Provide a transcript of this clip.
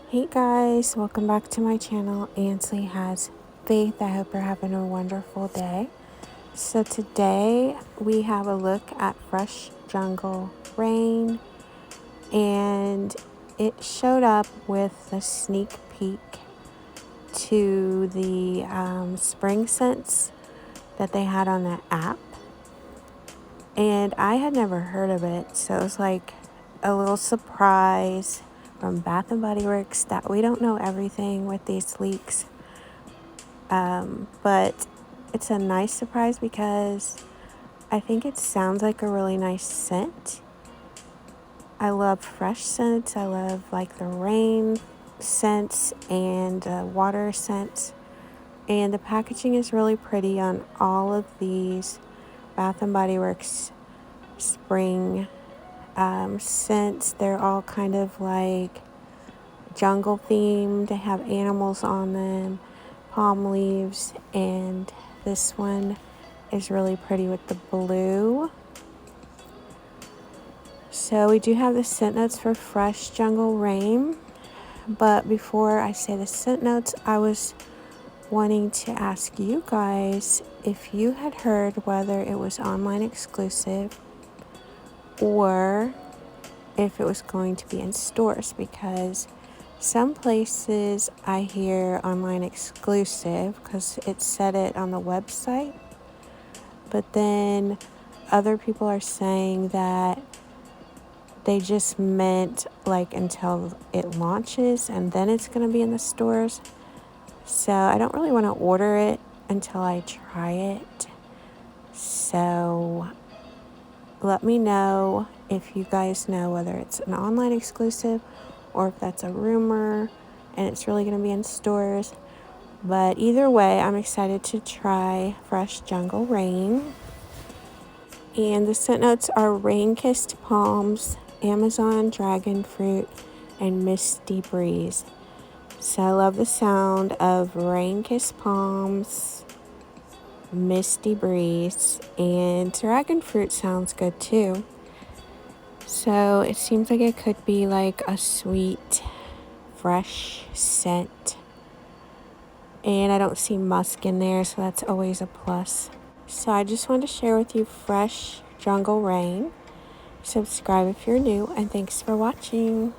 Hey guys, welcome back to my channel. Ansley Has Faith. I hope you're having a wonderful day. So today we have a look at Fresh Jungle Rain, and it showed up with a sneak peek to the spring scents that they had on that app. And I had never heard of it, so it was like a little surprise from Bathandbodyworks that we don't know everything with these leaks. But it's a nice surprise because I think it sounds like a really nice scent. I love fresh scents. I love like the rain scents and water scents. And the packaging is really pretty on all of these Bath & Body Works spring scents. They're all kind of like jungle themed. They have animals on them, palm leaves, and this one is really pretty with the blue. So we do have the scent notes for Fresh Jungle Rain, but before I say the scent notes, I was wanting to ask you guys if you had heard whether it was online exclusive or if it was going to be in stores, because some places I hear online exclusive because it said it on the website, but then other people are saying that they just meant like until it launches and then it's going to be in the stores. So I don't really want to order it until I try it. So let me know if you guys know whether it's an online exclusive or if that's a rumor and it's really going to be in stores. But either way, I'm excited to try Fresh Jungle Rain. And the scent notes are rain-kissed palms, Amazon dragon fruit, and misty breeze. So I love the sound of rain-kissed palms, misty breeze, and dragon fruit sounds good too. So it seems like it could be like a sweet, fresh scent. And I don't see musk in there, so that's always a plus. So I just wanted to share with you Fresh Jungle Rain. Subscribe if you're new, and thanks for watching.